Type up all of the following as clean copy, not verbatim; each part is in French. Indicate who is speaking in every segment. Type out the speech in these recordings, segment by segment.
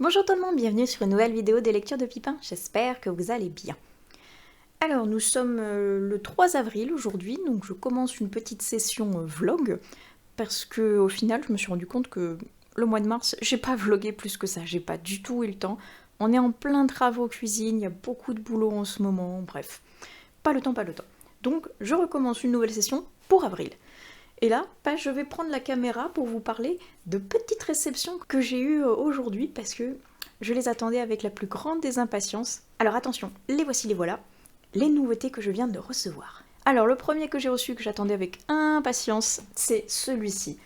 Speaker 1: Bonjour tout le monde, bienvenue sur une nouvelle vidéo des lectures de Pipin, j'espère que vous allez bien. Alors nous sommes le 3 avril aujourd'hui, donc je commence une petite session vlog, parce que au final je me suis rendu compte que le mois de mars, j'ai pas vlogué plus que ça, j'ai pas du tout eu le temps. On est en plein travaux cuisine, il y a beaucoup de boulot en ce moment, bref, pas le temps. Donc je recommence une nouvelle session pour avril. Et là, je vais prendre la caméra pour vous parler de petites réceptions que j'ai eues aujourd'hui parce que je les attendais avec la plus grande des impatiences. Alors attention, les voici, les voilà, les nouveautés que je viens de recevoir. Alors le premier que j'ai reçu, que j'attendais avec impatience, c'est celui-ci.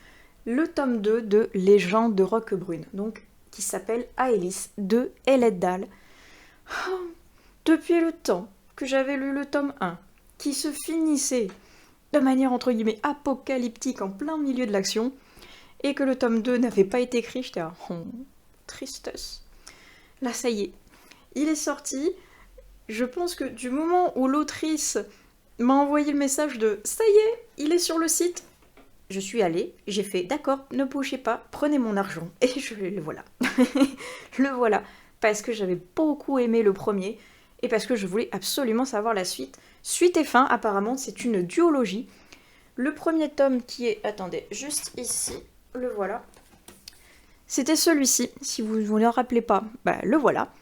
Speaker 1: Le tome 2 de Légende de Roquebrune, donc qui s'appelle Aélis de Eled Dahl. Oh, depuis le temps que j'avais lu le tome 1, qui se finissait de manière entre guillemets apocalyptique en plein milieu de l'action, et que le tome 2 n'avait pas été écrit, j'étais à tristesse. Là, ça y est, il est sorti. Je pense que du moment où l'autrice m'a envoyé le message de « ça y est, il est sur le site », je suis allée, j'ai fait « d'accord, ne bougez pas, prenez mon argent », et le voilà. Le voilà, parce que j'avais beaucoup aimé le premier, et parce que je voulais absolument savoir la suite. Suite et fin, apparemment, c'est une duologie. Le premier tome qui est... Attendez, juste ici, le voilà. C'était celui-ci, si vous ne vous en rappelez pas, le voilà.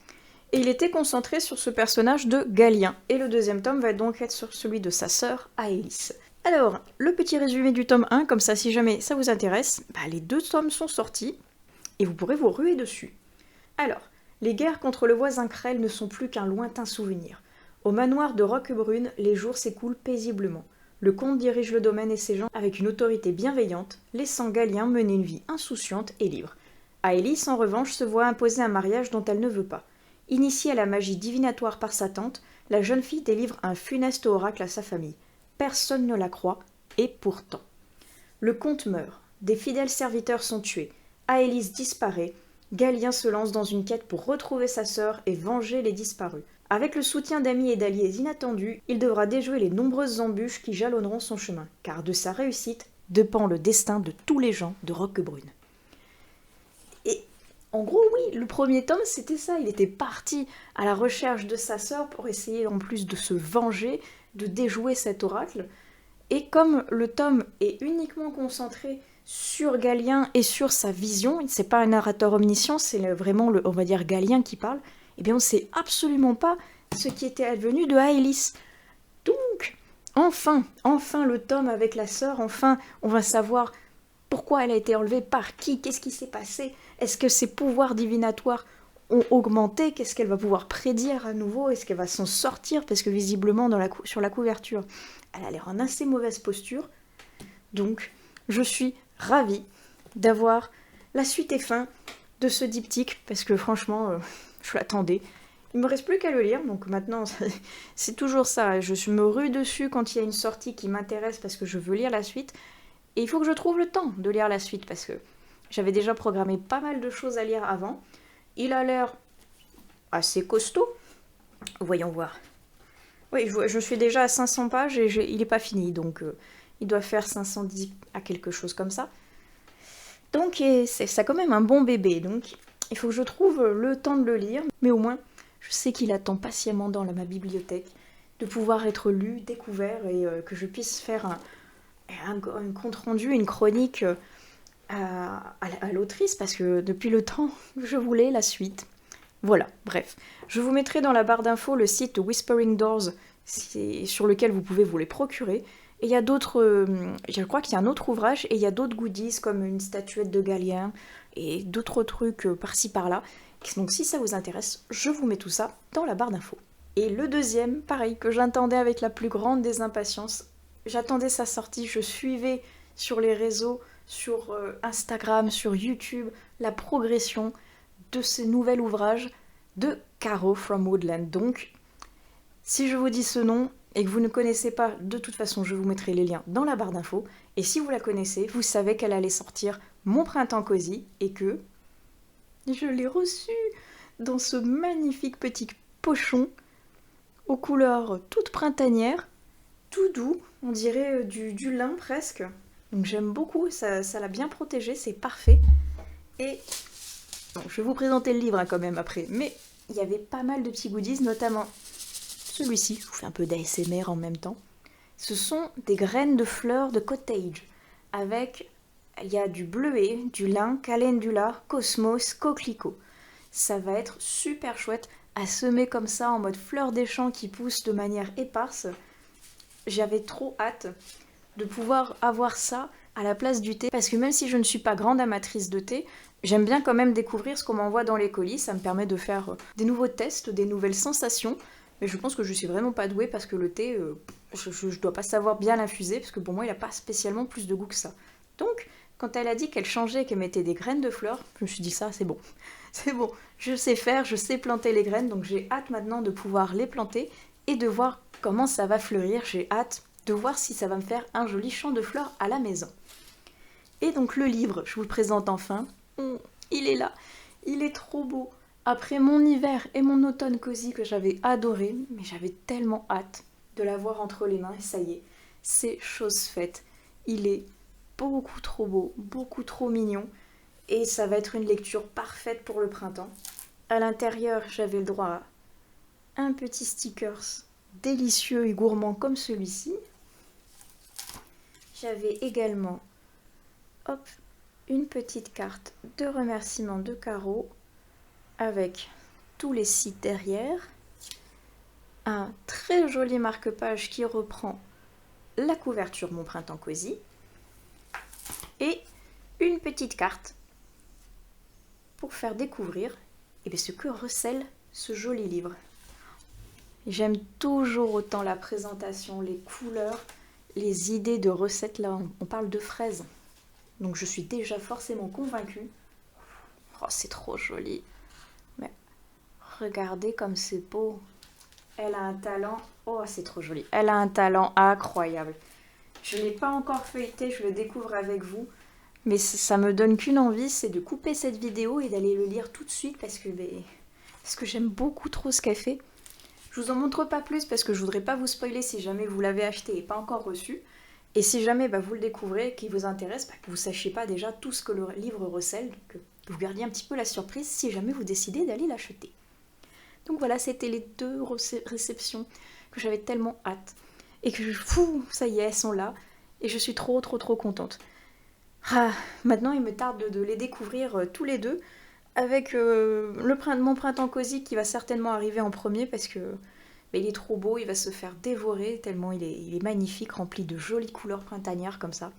Speaker 1: Et il était concentré sur ce personnage de Galien. Et le deuxième tome va donc être sur celui de sa sœur, Aélis. Alors, le petit résumé du tome 1, comme ça, si jamais ça vous intéresse, les deux tomes sont sortis, et vous pourrez vous ruer dessus. Alors, les guerres contre le voisin Krell ne sont plus qu'un lointain souvenir. Au manoir de Roquebrune, les jours s'écoulent paisiblement. Le comte dirige le domaine et ses gens avec une autorité bienveillante, laissant Galien mener une vie insouciante et libre. Aélis, en revanche, se voit imposer un mariage dont elle ne veut pas. Initiée à la magie divinatoire par sa tante, la jeune fille délivre un funeste oracle à sa famille. Personne ne la croit, et pourtant. Le comte meurt, des fidèles serviteurs sont tués, Aélis disparaît, Galien se lance dans une quête pour retrouver sa sœur et venger les disparus. Avec le soutien d'amis et d'alliés inattendus, il devra déjouer les nombreuses embûches qui jalonneront son chemin, car de sa réussite dépend le destin de tous les gens de Roquebrune. Et en gros, oui, le premier tome, c'était ça. Il était parti à la recherche de sa sœur pour essayer en plus de se venger, de déjouer cet oracle. Et comme le tome est uniquement concentré sur Galien et sur sa vision, c'est pas un narrateur omniscient, c'est vraiment, on va dire, Galien qui parle, eh bien on ne sait absolument pas ce qui était advenu de Aélis. Donc, enfin le tome avec la sœur, enfin on va savoir pourquoi elle a été enlevée, par qui, qu'est-ce qui s'est passé, est-ce que ses pouvoirs divinatoires ont augmenté, qu'est-ce qu'elle va pouvoir prédire à nouveau, est-ce qu'elle va s'en sortir, parce que visiblement sur la couverture, elle a l'air en assez mauvaise posture. Donc, je suis ravie d'avoir la suite et fin de ce diptyque, parce que franchement, je l'attendais. Il me reste plus qu'à le lire, donc maintenant, c'est toujours ça. Je me rue dessus quand il y a une sortie qui m'intéresse, parce que je veux lire la suite. Et il faut que je trouve le temps de lire la suite, parce que j'avais déjà programmé pas mal de choses à lire avant. Il a l'air assez costaud. Voyons voir. Oui, je suis déjà à 500 pages et il n'est pas fini, donc il doit faire 510 à quelque chose comme ça. Donc c'est quand même un bon bébé, donc il faut que je trouve le temps de le lire, mais au moins je sais qu'il attend patiemment dans ma bibliothèque de pouvoir être lu, découvert et que je puisse faire un compte-rendu, une chronique à l'autrice, parce que depuis le temps je voulais la suite. Voilà, bref. Je vous mettrai dans la barre d'infos le site Whispering Doors, sur lequel vous pouvez vous les procurer. Et il y a d'autres... je crois qu'il y a un autre ouvrage, et il y a d'autres goodies, comme une statuette de Galien, et d'autres trucs par-ci par-là. Donc si ça vous intéresse, je vous mets tout ça dans la barre d'infos. Et le deuxième, pareil, que j'attendais avec la plus grande des impatiences. J'attendais sa sortie, je suivais sur les réseaux, sur Instagram, sur YouTube, la progression de ce nouvel ouvrage de Caro from Woodland. Donc, si je vous dis ce nom et que vous ne connaissez pas, de toute façon, je vous mettrai les liens dans la barre d'infos. Et si vous la connaissez, vous savez qu'elle allait sortir Mon Printemps Cosy et que je l'ai reçue dans ce magnifique petit pochon aux couleurs toutes printanières, tout doux, on dirait du lin presque. Donc j'aime beaucoup, ça l'a bien protégé, c'est parfait. Et Bon, je vais vous présenter le livre hein, quand même après, mais il y avait pas mal de petits goodies, notamment celui-ci, je vous fais un peu d'ASMR en même temps. Ce sont des graines de fleurs de cottage, il y a du bleuet, du lin, calendula, cosmos, coquelicot. Ça va être super chouette à semer comme ça en mode fleurs des champs qui poussent de manière éparse. J'avais trop hâte de pouvoir avoir ça à la place du thé, parce que même si je ne suis pas grande amatrice de thé, j'aime bien quand même découvrir ce qu'on m'envoie dans les colis, ça me permet de faire des nouveaux tests, des nouvelles sensations, mais je pense que je suis vraiment pas douée parce que le thé, je dois pas savoir bien l'infuser, parce que pour moi il a pas spécialement plus de goût que ça. Donc, quand elle a dit qu'elle changeait et qu'elle mettait des graines de fleurs, je me suis dit ça, c'est bon. C'est bon, je sais faire, je sais planter les graines, donc j'ai hâte maintenant de pouvoir les planter et de voir comment ça va fleurir. J'ai hâte de voir si ça va me faire un joli champ de fleurs à la maison. Et donc le livre, je vous le présente enfin. Il est là, il est trop beau. Après mon hiver et mon automne cosy que j'avais adoré, mais j'avais tellement hâte de l'avoir entre les mains et ça y est, c'est chose faite. Il est beaucoup trop beau, beaucoup trop mignon et ça va être une lecture parfaite pour le printemps. À l'intérieur, j'avais le droit à un petit stickers délicieux et gourmand comme celui-ci. J'avais également hop, une petite carte de remerciement de Caro avec tous les sites derrière. Un très joli marque-page qui reprend la couverture Mon Printemps Cosy. Et une petite carte pour faire découvrir ce que recèle ce joli livre. J'aime toujours autant la présentation, les couleurs, les idées de recettes. Là, on parle de fraises. Donc je suis déjà forcément convaincue. Oh, c'est trop joli. Mais regardez comme c'est beau. Elle a un talent. Oh, c'est trop joli. Elle a un talent incroyable. Je ne l'ai pas encore feuilleté, je le découvre avec vous. Mais ça me donne qu'une envie, c'est de couper cette vidéo et d'aller le lire tout de suite parce que j'aime beaucoup trop ce qu'elle fait. Je vous en montre pas plus parce que je voudrais pas vous spoiler si jamais vous l'avez acheté et pas encore reçu. Et si jamais vous le découvrez et qu'il vous intéresse, que vous ne sachiez pas déjà tout ce que le livre recèle, que vous gardiez un petit peu la surprise si jamais vous décidez d'aller l'acheter. Donc voilà, c'était les 2 réceptions que j'avais tellement hâte. Et que ça y est, elles sont là. Et je suis trop contente. Ah, maintenant, il me tarde de les découvrir tous les deux. Avec mon printemps cosy qui va certainement arriver en premier parce que il est trop beau, il va se faire dévorer tellement il est magnifique, rempli de jolies couleurs printanières comme ça.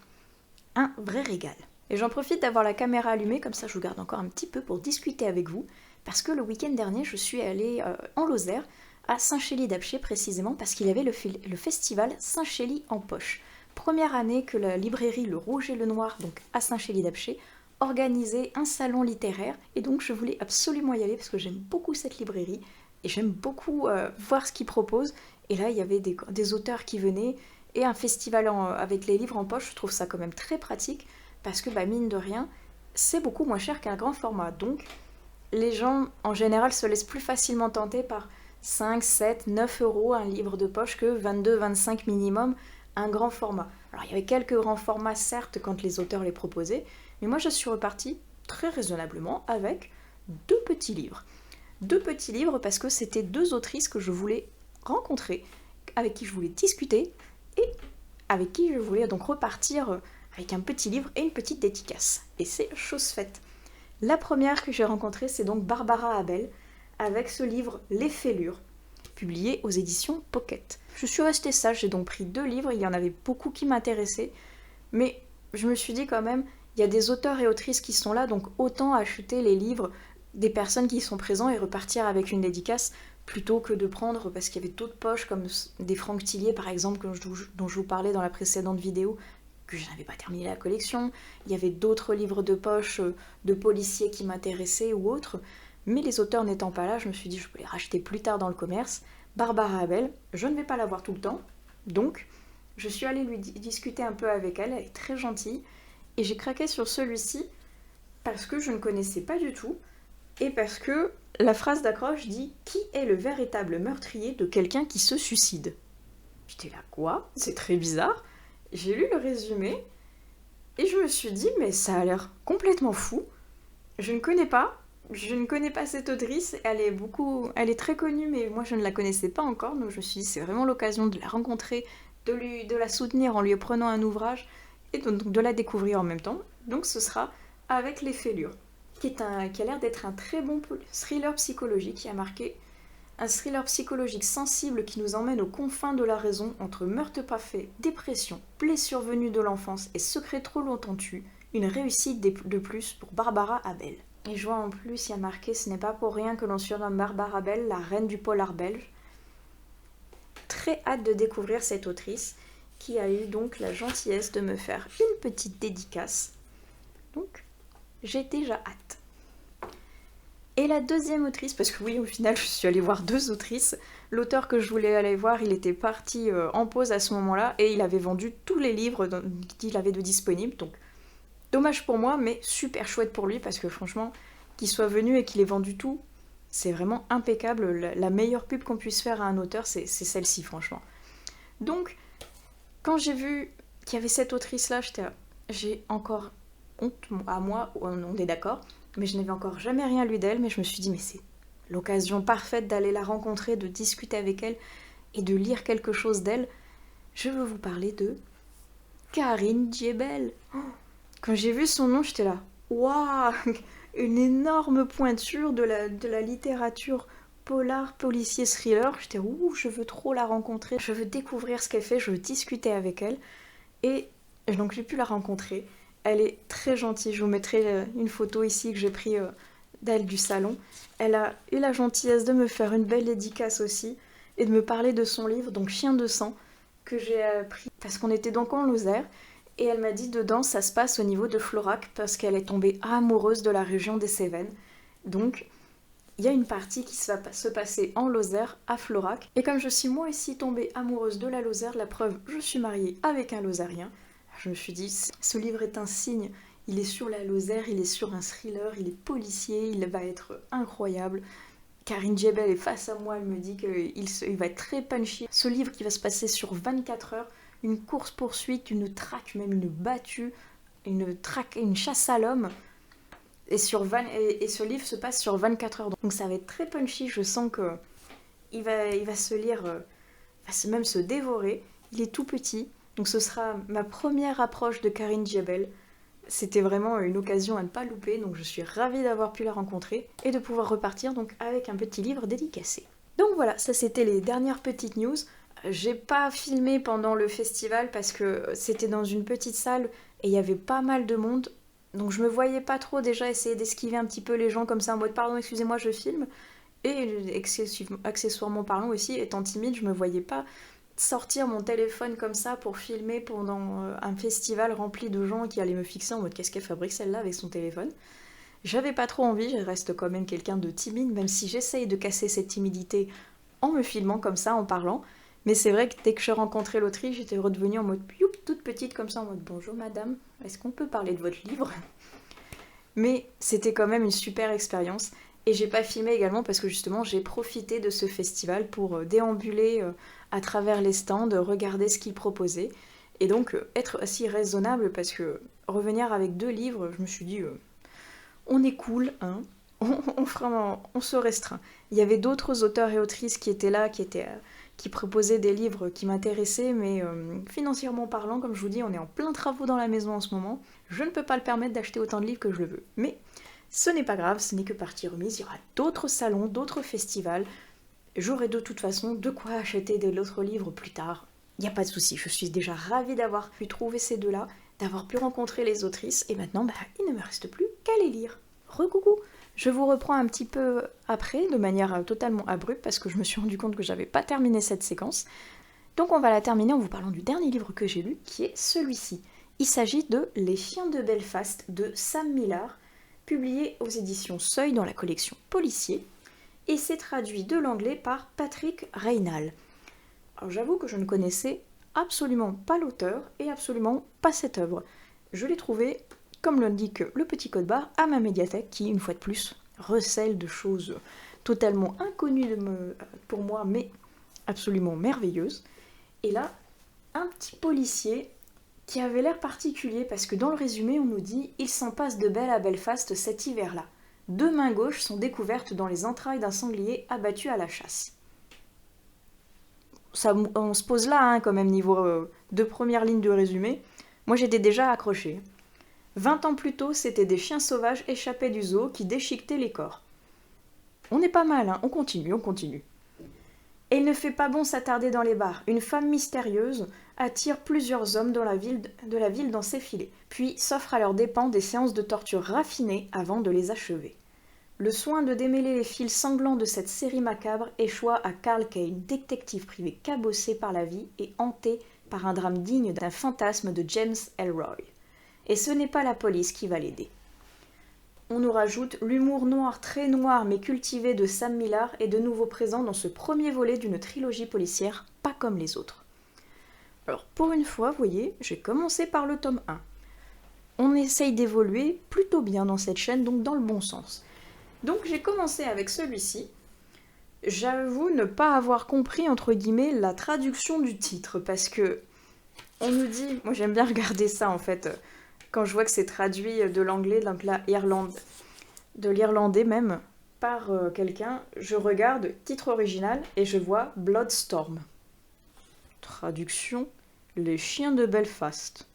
Speaker 1: Un vrai régal. Et j'en profite d'avoir la caméra allumée, comme ça je vous garde encore un petit peu pour discuter avec vous, parce que le week-end dernier je suis allée en Lozère, à Saint-Chély-d'Apcher précisément, parce qu'il y avait le festival Saint-Chély en poche. Première année que la librairie Le Rouge et le Noir, donc à Saint-Chély-d'Apcher, organisait un salon littéraire, et donc je voulais absolument y aller parce que j'aime beaucoup cette librairie et j'aime beaucoup voir ce qu'ils proposent. Et là il y avait des auteurs qui venaient et un festival avec les livres en poche. Je trouve ça quand même très pratique parce que mine de rien c'est beaucoup moins cher qu'un grand format, donc les gens en général se laissent plus facilement tenter par 5, 7, 9 euros un livre de poche que 22, 25 minimum un grand format. Alors il y avait quelques grands formats certes quand les auteurs les proposaient, mais moi je suis repartie très raisonnablement avec 2 petits livres. 2 petits livres parce que c'était 2 autrices que je voulais rencontrer, avec qui je voulais discuter et avec qui je voulais donc repartir avec un petit livre et une petite dédicace. Et c'est chose faite. La première que j'ai rencontrée, c'est donc Barbara Abel, avec ce livre Les Fêlures, publié aux éditions Pocket. Je suis restée sage, j'ai donc pris 2 livres, il y en avait beaucoup qui m'intéressaient, mais je me suis dit quand même, il y a des auteurs et autrices qui sont là, donc autant acheter les livres des personnes qui sont présentes et repartir avec une dédicace, plutôt que de prendre, parce qu'il y avait d'autres poches, comme des Franck Tillier par exemple, dont je vous parlais dans la précédente vidéo, que je n'avais pas terminé la collection. Il y avait d'autres livres de poche de policiers qui m'intéressaient ou autres, mais les auteurs n'étant pas là, je me suis dit je peux les racheter plus tard dans le commerce. Barbara Abel, je ne vais pas la voir tout le temps, donc je suis allée lui discuter un peu avec elle, elle est très gentille, et j'ai craqué sur celui-ci parce que je ne connaissais pas du tout, et parce que la phrase d'accroche dit « Qui est le véritable meurtrier de quelqu'un qui se suicide ?» J'étais là, quoi ? C'est très bizarre. J'ai lu le résumé, et je me suis dit « Mais ça a l'air complètement fou. Je ne connais pas, Je ne connais pas cette autrice, elle est très connue, mais moi je ne la connaissais pas encore, donc je me suis dit c'est vraiment l'occasion de la rencontrer, de la soutenir en lui prenant un ouvrage et donc de la découvrir en même temps. Donc ce sera Avec les fêlures, qui a l'air d'être un très bon thriller psychologique, qui a marqué un thriller psychologique sensible qui nous emmène aux confins de la raison entre meurtre pas fait, dépression, blessures venues de l'enfance et secrets trop longtemps tus. Une réussite de plus pour Barbara Abel. Et je vois en plus, il y a marqué, ce n'est pas pour rien que l'on surnomme Barbara Abel la reine du polar belge. Très hâte de découvrir cette autrice qui a eu donc la gentillesse de me faire une petite dédicace. Donc, j'ai déjà hâte. Et la deuxième autrice, parce que oui, au final, je suis allée voir 2 autrices. L'auteur que je voulais aller voir, il était parti en pause à ce moment-là et il avait vendu tous les livres qu'il avait de disponibles. Donc, dommage pour moi, mais super chouette pour lui parce que franchement, qu'il soit venu et qu'il ait vendu tout, c'est vraiment impeccable. La meilleure pub qu'on puisse faire à un auteur, c'est celle-ci, franchement. Donc, quand j'ai vu qu'il y avait cette autrice-là, j'ai encore honte à moi, on est d'accord, mais je n'avais encore jamais rien lu d'elle, mais je me suis dit, mais c'est l'occasion parfaite d'aller la rencontrer, de discuter avec elle et de lire quelque chose d'elle. Je veux vous parler de Karine Djebel. Quand j'ai vu son nom, j'étais là, waouh, une énorme pointure de la littérature polar, policier, thriller. J'étais, ouh, je veux trop la rencontrer, je veux découvrir ce qu'elle fait, je veux discuter avec elle. Et donc j'ai pu la rencontrer. Elle est très gentille, je vous mettrai une photo ici que j'ai prise d'elle du salon. Elle a eu la gentillesse de me faire une belle dédicace aussi et de me parler de son livre, donc Chien de sang, que j'ai pris parce qu'on était donc en Lozère. Et elle m'a dit dedans, ça se passe au niveau de Florac parce qu'elle est tombée amoureuse de la région des Cévennes. Donc, il y a une partie qui va se passer en Lozère, à Florac. Et comme je suis moi aussi tombée amoureuse de la Lozère, la preuve, je suis mariée avec un Lozérien. Je me suis dit, ce livre est un signe. Il est sur la Lozère, il est sur un thriller, il est policier, il va être incroyable. Karine Djebel est face à moi, elle me dit qu'il va être très punchy. Ce livre qui va se passer sur 24 heures, une course-poursuite, une traque, même une battue, une chasse à l'homme. Et ce livre se passe sur 24 heures. Donc ça va être très punchy, je sens que il va se lire, va même se dévorer. Il est tout petit, donc ce sera ma première approche de Karine Djebel. C'était vraiment une occasion à ne pas louper, donc je suis ravie d'avoir pu la rencontrer et de pouvoir repartir donc avec un petit livre dédicacé. Donc voilà, ça c'était les dernières petites news. J'ai pas filmé pendant le festival parce que c'était dans une petite salle et il y avait pas mal de monde. Donc je me voyais pas trop déjà essayer d'esquiver un petit peu les gens comme ça en mode pardon, excusez-moi, je filme. Et accessoirement parlant aussi, étant timide, je me voyais pas sortir mon téléphone comme ça pour filmer pendant un festival rempli de gens qui allaient me fixer en mode qu'est-ce qu'elle fabrique celle-là avec son téléphone. J'avais pas trop envie, je reste quand même quelqu'un de timide, même si j'essaye de casser cette timidité en me filmant comme ça, en parlant. Mais c'est vrai que dès que je rencontrais l'autrice, j'étais redevenue en mode youp, toute petite comme ça, en mode bonjour madame, est-ce qu'on peut parler de votre livre? Mais c'était quand même une super expérience. Et j'ai pas filmé également parce que justement j'ai profité de ce festival pour déambuler à travers les stands, regarder ce qu'ils proposaient. Et donc être aussi raisonnable parce que revenir avec 2 livres, je me suis dit on est cool, hein, on se restreint. Il y avait d'autres auteurs et autrices qui étaient là, qui proposaient des livres qui m'intéressaient, mais financièrement parlant, comme je vous dis, on est en plein travaux dans la maison en ce moment. Je ne peux pas le permettre d'acheter autant de livres que je le veux. Mais ce n'est pas grave, ce n'est que partie remise. Il y aura d'autres salons, d'autres festivals. J'aurai de toute façon de quoi acheter d'autres livres plus tard. Il n'y a pas de souci, je suis déjà ravie d'avoir pu trouver ces 2-là, d'avoir pu rencontrer les autrices, et maintenant, il ne me reste plus qu'à les lire. Recoucou! Je vous reprends un petit peu après, de manière totalement abrupte, parce que je me suis rendu compte que j'avais pas terminé cette séquence. Donc on va la terminer en vous parlant du dernier livre que j'ai lu, qui est celui-ci. Il s'agit de Les Chiens de Belfast de Sam Millar, publié aux éditions Seuil dans la collection Policier, et c'est traduit de l'anglais par Patrick Reynal. Alors j'avoue que je ne connaissais absolument pas l'auteur et absolument pas cette œuvre. Je l'ai trouvé, comme l'indique le petit code barre, à ma médiathèque qui, une fois de plus, recèle de choses totalement inconnues pour moi, mais absolument merveilleuses. Et là, un petit policier qui avait l'air particulier parce que dans le résumé, on nous dit « Il s'en passe de belle à Belfast cet hiver-là ». 2 mains gauches sont découvertes dans les entrailles d'un sanglier abattu à la chasse. Ça, on se pose là quand même niveau de première ligne de résumé. Moi j'étais déjà accrochée. 20 ans plus tôt, c'était des chiens sauvages échappés du zoo qui déchiquetaient les corps. On est pas mal, on continue, on continue. Et il ne fait pas bon s'attarder dans les bars. Une femme mystérieuse attire plusieurs hommes de la ville dans ses filets, puis s'offre à leurs dépens des séances de torture raffinées avant de les achever. Le soin de démêler les fils sanglants de cette série macabre échoua à Carl Kane, détective privé cabossé par la vie et hanté par un drame digne d'un fantasme de James Ellroy. Et ce n'est pas la police qui va l'aider. On nous rajoute l'humour noir, très noir mais cultivé de Sam Millar est de nouveau présent dans ce premier volet d'une trilogie policière pas comme les autres. Alors pour une fois, vous voyez, j'ai commencé par le tome 1. On essaye d'évoluer plutôt bien dans cette chaîne, donc dans le bon sens. Donc j'ai commencé avec celui-ci. J'avoue ne pas avoir compris, entre guillemets, la traduction du titre, parce que on nous dit, moi j'aime bien regarder ça en fait, quand je vois que c'est traduit de l'anglais, donc de l'irlandais même, par quelqu'un, je regarde titre original et je vois Bloodstorm. Traduction, les chiens de Belfast.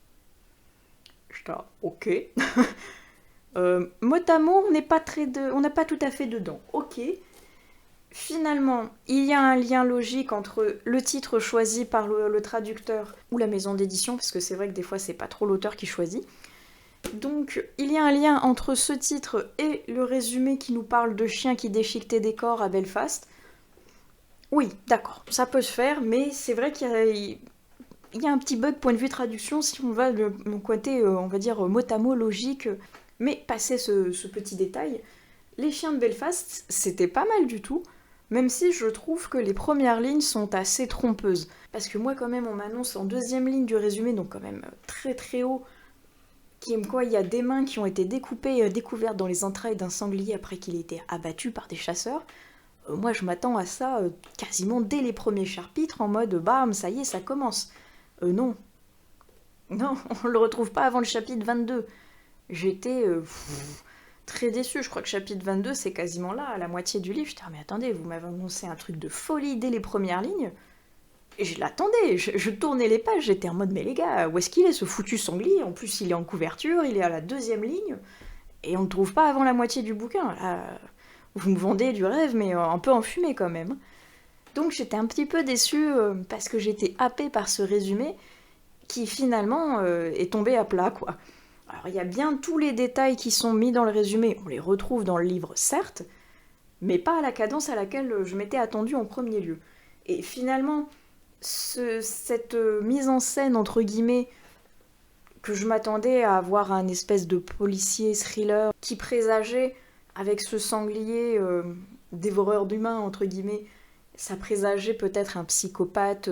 Speaker 1: J'étais ok. Mot à mot, on n'a pas tout à fait dedans. Ok. Finalement, il y a un lien logique entre le titre choisi par le traducteur ou la maison d'édition, parce que c'est vrai que des fois c'est pas trop l'auteur qui choisit. Donc il y a un lien entre ce titre et le résumé qui nous parle de chiens qui déchiquetaient des corps à Belfast. Oui, d'accord, ça peut se faire, mais c'est vrai qu'il y a un petit bug point de vue traduction si on va le côté, on va dire, mot à mot logique. Mais passé ce petit détail, les chiens de Belfast, c'était pas mal du tout, même si je trouve que les premières lignes sont assez trompeuses. Parce que moi quand même on m'annonce en deuxième ligne du résumé, donc quand même très très haut, il y a des mains qui ont été découvertes dans les entrailles d'un sanglier après qu'il ait été abattu par des chasseurs. Moi je m'attends à ça quasiment dès les premiers chapitres, en mode bam, ça y est, ça commence. Non. Non, on le retrouve pas avant le chapitre 22. J'étais très déçue, je crois que chapitre 22 c'est quasiment là, à la moitié du livre. J'étais mais attendez, vous m'avez annoncé un truc de folie dès les premières lignes. Et je l'attendais, je tournais les pages, j'étais en mode mais les gars, où est-ce qu'il est ce foutu sanglier? En plus il est en couverture, il est à la deuxième ligne, et on ne le trouve pas avant la moitié du bouquin. Là, vous me vendez du rêve, mais un peu enfumé quand même. Donc j'étais un petit peu déçue parce que j'étais happée par ce résumé qui finalement est tombé à plat, quoi. Alors il y a bien tous les détails qui sont mis dans le résumé, on les retrouve dans le livre certes, mais pas à la cadence à laquelle je m'étais attendue en premier lieu. Et finalement, cette mise en scène, entre guillemets, que je m'attendais à avoir un espèce de policier thriller qui présageait, avec ce sanglier dévoreur d'humains, entre guillemets, ça présageait peut-être un psychopathe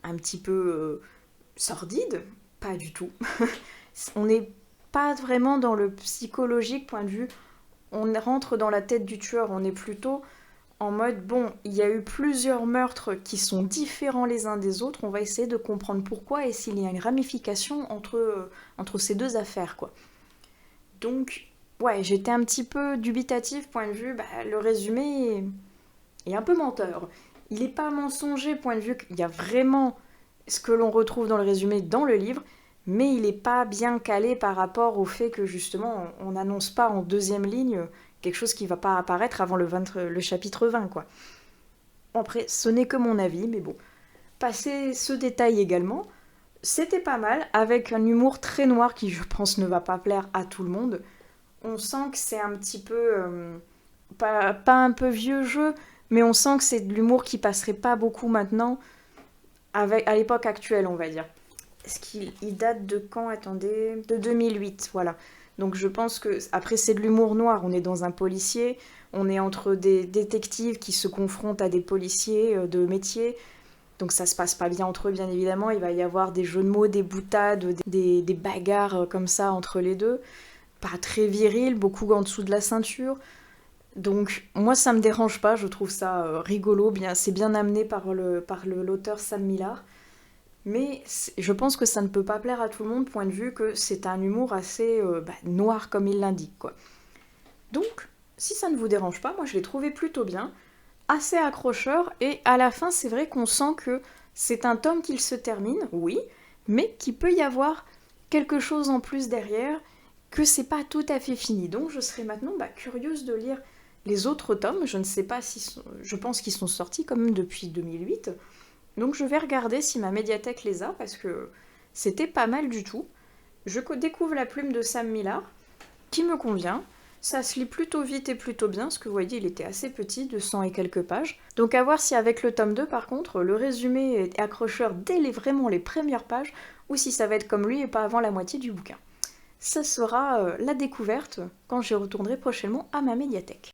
Speaker 1: un petit peu sordide, pas du tout. On n'est pas vraiment dans le psychologique point de vue, on rentre dans la tête du tueur, on est plutôt en mode, bon, il y a eu plusieurs meurtres qui sont différents les uns des autres, on va essayer de comprendre pourquoi et s'il y a une ramification entre ces deux affaires, quoi. Donc, ouais, j'étais un petit peu dubitative, point de vue, le résumé est un peu menteur. Il n'est pas mensonger, point de vue qu'il y a vraiment ce que l'on retrouve dans le résumé dans le livre, mais il n'est pas bien calé par rapport au fait que justement on n'annonce pas en deuxième ligne quelque chose qui ne va pas apparaître avant le chapitre 20, quoi. Après, ce n'est que mon avis, mais bon. Passer ce détail également, c'était pas mal, avec un humour très noir qui, je pense, ne va pas plaire à tout le monde. On sent que c'est un petit peu... pas un peu vieux jeu, mais on sent que c'est de l'humour qui passerait pas beaucoup maintenant, à l'époque actuelle, on va dire. Est-ce qu'il date de quand? Attendez, de 2008, voilà. Donc je pense que, après c'est de l'humour noir, on est dans un policier, on est entre des détectives qui se confrontent à des policiers de métier, donc ça se passe pas bien entre eux bien évidemment, il va y avoir des jeux de mots, des boutades, des bagarres comme ça entre les deux, pas très viril, beaucoup en dessous de la ceinture, donc moi ça me dérange pas, je trouve ça rigolo, c'est bien amené par l'auteur Sam Millar. Mais je pense que ça ne peut pas plaire à tout le monde, point de vue que c'est un humour assez noir comme il l'indique, quoi. Donc, si ça ne vous dérange pas, moi je l'ai trouvé plutôt bien, assez accrocheur, et à la fin c'est vrai qu'on sent que c'est un tome qui se termine, oui, mais qu'il peut y avoir quelque chose en plus derrière, que c'est pas tout à fait fini. Donc je serais maintenant curieuse de lire les autres tomes. Je ne sais pas si... Je pense qu'ils sont sortis quand même depuis 2008. Donc je vais regarder si ma médiathèque les a, parce que c'était pas mal du tout. Je découvre la plume de Sam Millar, qui me convient. Ça se lit plutôt vite et plutôt bien, parce que vous voyez, il était assez petit, de 100 et quelques pages. Donc à voir si avec le tome 2, par contre, le résumé est accrocheur dès vraiment les premières pages, ou si ça va être comme lui et pas avant la moitié du bouquin. Ça sera la découverte quand j'y retournerai prochainement à ma médiathèque.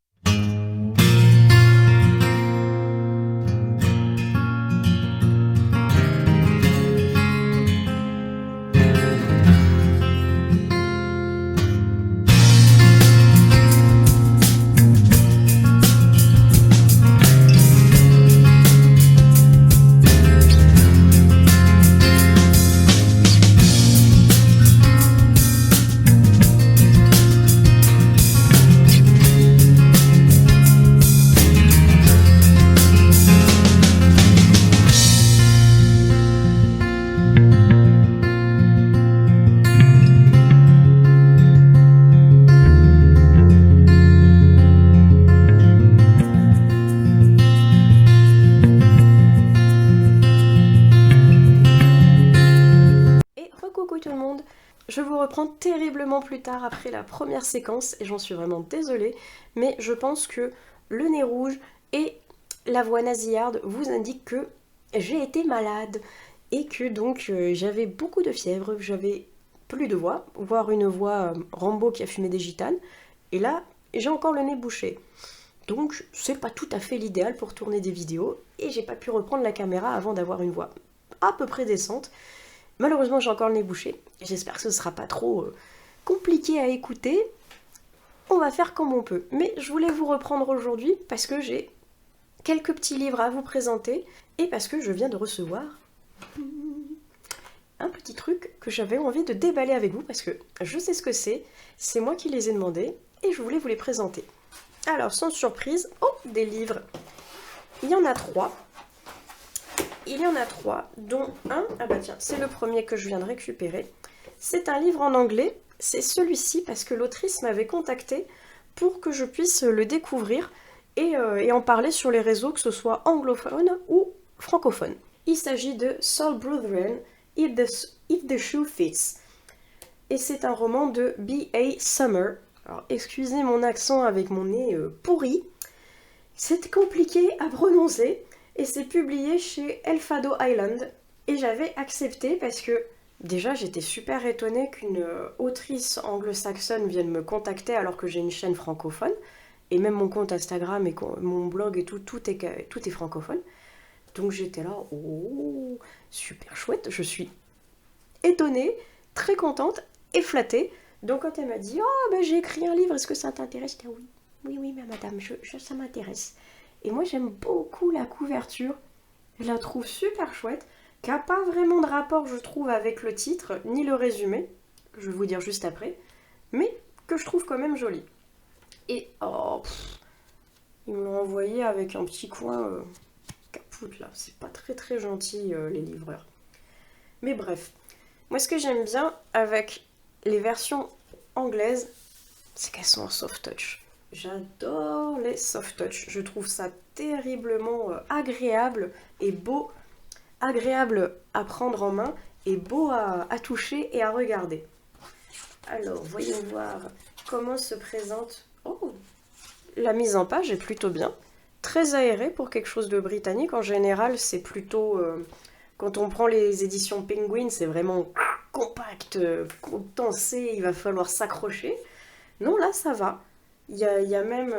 Speaker 1: Tout le monde, je vous reprends terriblement plus tard après la première séquence et j'en suis vraiment désolée, mais je pense que le nez rouge et la voix nasillarde vous indiquent que j'ai été malade et que donc j'avais beaucoup de fièvre, j'avais plus de voix, voire une voix Rambo qui a fumé des gitanes, et là j'ai encore le nez bouché. Donc c'est pas tout à fait l'idéal pour tourner des vidéos et j'ai pas pu reprendre la caméra avant d'avoir une voix à peu près décente. Malheureusement, j'ai encore le nez bouché. J'espère que ce sera pas trop compliqué à écouter. On va faire comme on peut. Mais je voulais vous reprendre aujourd'hui parce que j'ai quelques petits livres à vous présenter et parce que je viens de recevoir un petit truc que j'avais envie de déballer avec vous parce que je sais ce que c'est moi qui les ai demandés et je voulais vous les présenter. Alors, sans surprise, des livres. Il y en a 3. Il y en a 3, dont un, c'est le premier que je viens de récupérer. C'est un livre en anglais, c'est celui-ci parce que l'autrice m'avait contacté pour que je puisse le découvrir et en parler sur les réseaux, que ce soit anglophone ou francophone. Il s'agit de Soul Brethren, If the Shoe Fits. Et c'est un roman de B.A. Summer. Alors, excusez mon accent avec mon nez pourri. C'est compliqué à prononcer. Et c'est publié chez El Fado Island. Et j'avais accepté parce que, déjà, j'étais super étonnée qu'une autrice anglo-saxonne vienne me contacter alors que j'ai une chaîne francophone. Et même mon compte Instagram et mon blog et tout est francophone. Donc j'étais là, oh, super chouette. Je suis étonnée, très contente et flattée. Donc quand elle m'a dit, j'ai écrit un livre, est-ce que ça t'intéresse? Oui, mais madame, ça m'intéresse. Et moi j'aime beaucoup la couverture, je la trouve super chouette, qui n'a pas vraiment de rapport je trouve avec le titre, ni le résumé, je vais vous dire juste après, mais que je trouve quand même jolie. Et ils me l'ont envoyé avec un petit coin capoute là, c'est pas très très gentil les livreurs. Mais bref, moi ce que j'aime bien avec les versions anglaises, c'est qu'elles sont en soft touch. J'adore les soft touch, je trouve ça terriblement agréable et beau, agréable à prendre en main et beau à toucher et à regarder. Alors, voyons voir comment se présente. La mise en page est plutôt bien, très aérée pour quelque chose de britannique. En général, c'est plutôt, quand on prend les éditions Penguin, c'est vraiment compact, condensé, il va falloir s'accrocher. Non, là, ça va. Il y a même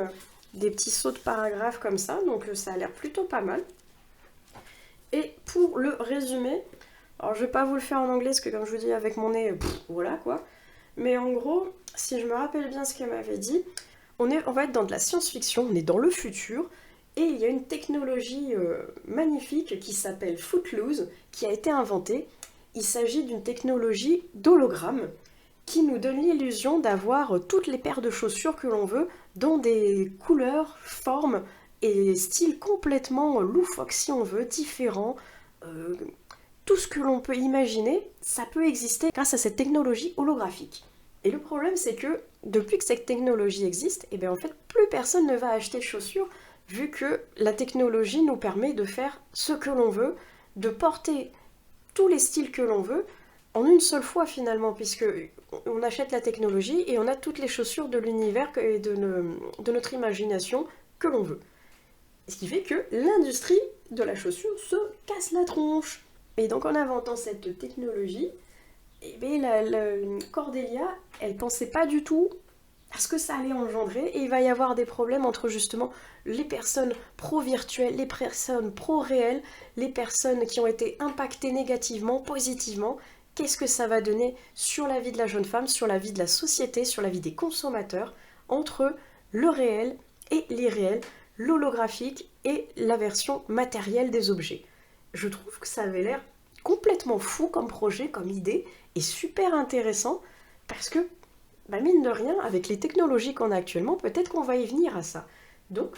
Speaker 1: des petits sauts de paragraphes comme ça, donc ça a l'air plutôt pas mal. Et pour le résumé, alors je vais pas vous le faire en anglais, parce que comme je vous dis, avec mon nez, voilà quoi. Mais en gros, si je me rappelle bien ce qu'elle m'avait dit, on va être dans de la science-fiction, on est dans le futur, et il y a une technologie magnifique qui s'appelle Footloose, qui a été inventée. Il s'agit d'une technologie d'hologramme,
Speaker 2: qui nous donne l'illusion d'avoir toutes les paires de chaussures que l'on veut dans des couleurs, formes et styles complètement loufoques si on veut, différents. Euh, tout ce que l'on peut imaginer, ça peut exister grâce à cette technologie holographique. Et le problème, c'est que depuis que cette technologie existe, et bien en fait, plus personne ne va acheter de chaussures vu que la technologie nous permet de faire ce que l'on veut, de porter tous les styles que l'on veut en une seule fois finalement, puisque on achète la technologie et on a toutes les chaussures de l'univers et de notre imagination que l'on veut. Ce qui fait que l'industrie de la chaussure se casse la tronche. Et donc en inventant cette technologie, eh bien, Cordelia, elle pensait pas du tout à ce que ça allait engendrer et il va y avoir des problèmes entre justement les personnes pro-virtuelles, les personnes pro-réelles, les personnes qui ont été impactées négativement, positivement. Qu'est-ce que ça va donner sur la vie de la jeune femme, sur la vie de la société, sur la vie des consommateurs, entre le réel et l'irréel, l'holographique et la version matérielle des objets. Je trouve que ça avait l'air complètement fou comme projet, comme idée, et super intéressant, parce que, mine de rien, avec les technologies qu'on a actuellement, peut-être qu'on va y venir à ça. Donc,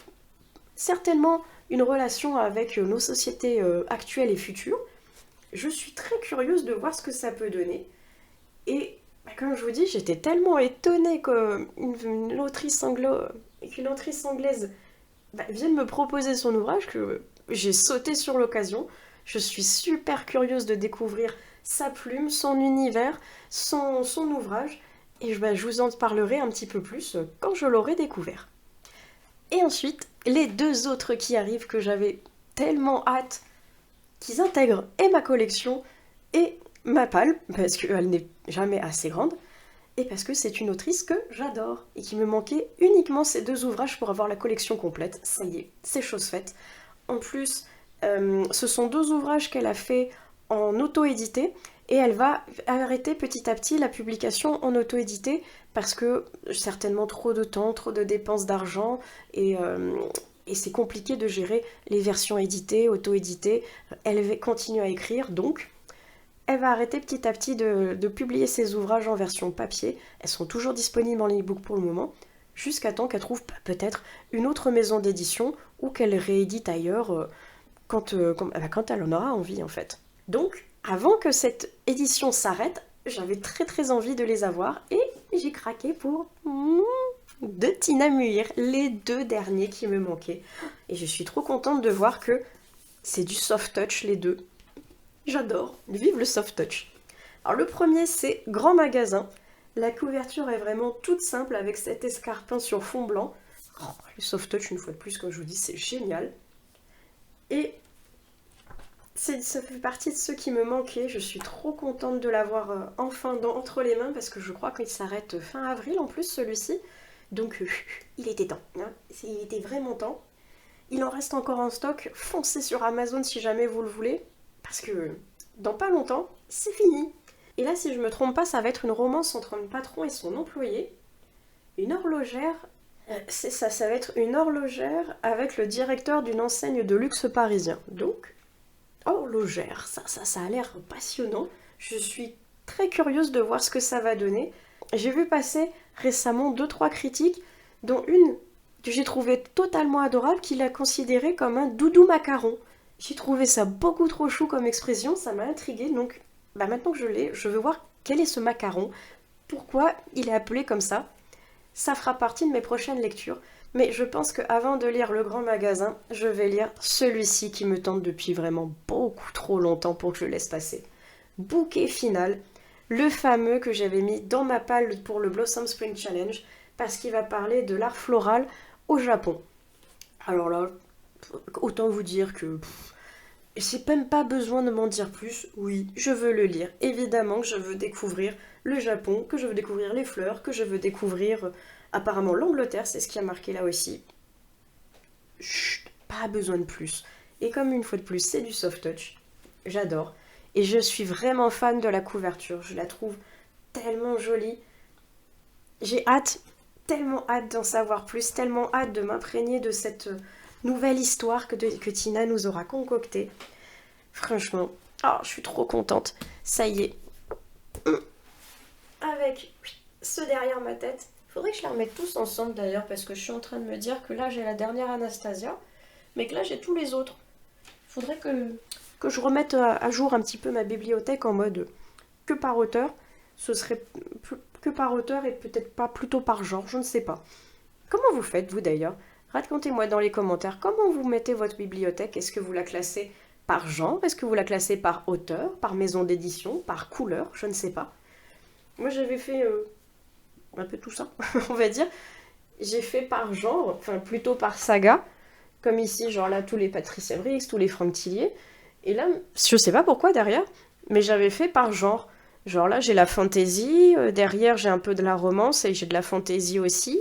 Speaker 2: certainement une relation avec nos sociétés actuelles et futures. Je suis très curieuse de voir ce que ça peut donner. Et comme je vous dis, j'étais tellement étonnée qu'une autrice anglaise vienne me proposer son ouvrage que j'ai sauté sur l'occasion. Je suis super curieuse de découvrir sa plume, son univers, son ouvrage. Et je vous en parlerai un petit peu plus quand je l'aurai découvert. Et ensuite, les deux autres qui arrivent que j'avais tellement hâte qu'ils intègrent et ma collection et ma palle, parce qu'elle n'est jamais assez grande, et parce que c'est une autrice que j'adore, et qu'il me manquait uniquement ces deux ouvrages pour avoir la collection complète. Ça y est, c'est chose faite. En plus, ce sont deux ouvrages qu'elle a fait en auto-édité, et elle va arrêter petit à petit la publication en auto-édité, parce que certainement trop de temps, trop de dépenses d'argent, et c'est compliqué de gérer les versions éditées, auto-éditées. Elle va continuer à écrire, donc elle va arrêter petit à petit de publier ses ouvrages en version papier. Elles sont toujours disponibles en e-book pour le moment, jusqu'à temps qu'elle trouve peut-être une autre maison d'édition ou qu'elle réédite ailleurs quand elle en aura envie en fait. Donc, avant que cette édition s'arrête, j'avais très très envie de les avoir et j'ai craqué pour de Tina Muir, les deux derniers qui me manquaient. Et je suis trop contente de voir que c'est du soft touch les deux. J'adore, vive le soft touch. Alors le premier c'est Grand Magasin. La couverture est vraiment toute simple avec cet escarpin sur fond blanc. Oh, le soft touch une fois de plus comme je vous dis c'est génial. Et ça fait partie de ceux qui me manquaient. Je suis trop contente de l'avoir enfin entre les mains parce que je crois qu'il s'arrête fin avril en plus celui-ci. Donc il était temps, hein. Il était vraiment temps. Il en reste encore en stock. Foncez sur Amazon si jamais vous le voulez. Parce que dans pas longtemps, c'est fini. Et là, si je me trompe pas, ça va être une romance entre un patron et son employé. Une horlogère. C'est ça, ça va être une horlogère avec le directeur d'une enseigne de luxe parisien. Donc, horlogère, ça a l'air passionnant. Je suis très curieuse de voir ce que ça va donner. J'ai vu passer récemment 2-3 critiques, dont une que j'ai trouvée totalement adorable, qu'il a considérée comme un doudou macaron. J'ai trouvé ça beaucoup trop chou comme expression, ça m'a intriguée, donc maintenant que je l'ai, je veux voir quel est ce macaron, pourquoi il est appelé comme ça. Ça fera partie de mes prochaines lectures, mais je pense qu'avant de lire Le Grand Magasin, je vais lire celui-ci qui me tente depuis vraiment beaucoup trop longtemps pour que je le laisse passer. Bouquet final, le fameux que j'avais mis dans ma palle pour le Blossom Spring Challenge, parce qu'il va parler de l'art floral au Japon. Alors là, autant vous dire que j'ai même pas besoin de m'en dire plus. Oui, je veux le lire. Évidemment que je veux découvrir le Japon, que je veux découvrir les fleurs, que je veux découvrir apparemment l'Angleterre, c'est ce qui a marqué là aussi. Chut, pas besoin de plus. Et comme une fois de plus, c'est du soft touch. J'adore. Et je suis vraiment fan de la couverture. Je la trouve tellement jolie. J'ai tellement hâte d'en savoir plus, tellement hâte de m'imprégner de cette nouvelle histoire que Tina nous aura concoctée. Franchement, je suis trop contente. Ça y est. avec ceux derrière ma tête. Il faudrait que je les remette tous ensemble d'ailleurs, parce que je suis en train de me dire que là j'ai la dernière Anastasia, mais que là j'ai tous les autres. Il faudrait que je remette à jour un petit peu ma bibliothèque en mode que par auteur. Ce serait que par auteur et peut-être pas plutôt par genre, je ne sais pas. Comment vous faites, vous d'ailleurs? Racontez-moi dans les commentaires comment vous mettez votre bibliothèque. Est-ce que vous la classez par genre? Est-ce que vous la classez par auteur, par maison d'édition, par couleur? Je ne sais pas. Moi j'avais fait un peu tout ça, on va dire. J'ai fait par genre, enfin plutôt par saga, comme ici, genre là tous les Patricia Briggs, tous les Franck Tillier. Et là, je sais pas pourquoi derrière, mais j'avais fait par genre. Genre là j'ai la fantasy, derrière j'ai un peu de la romance et j'ai de la fantasy aussi.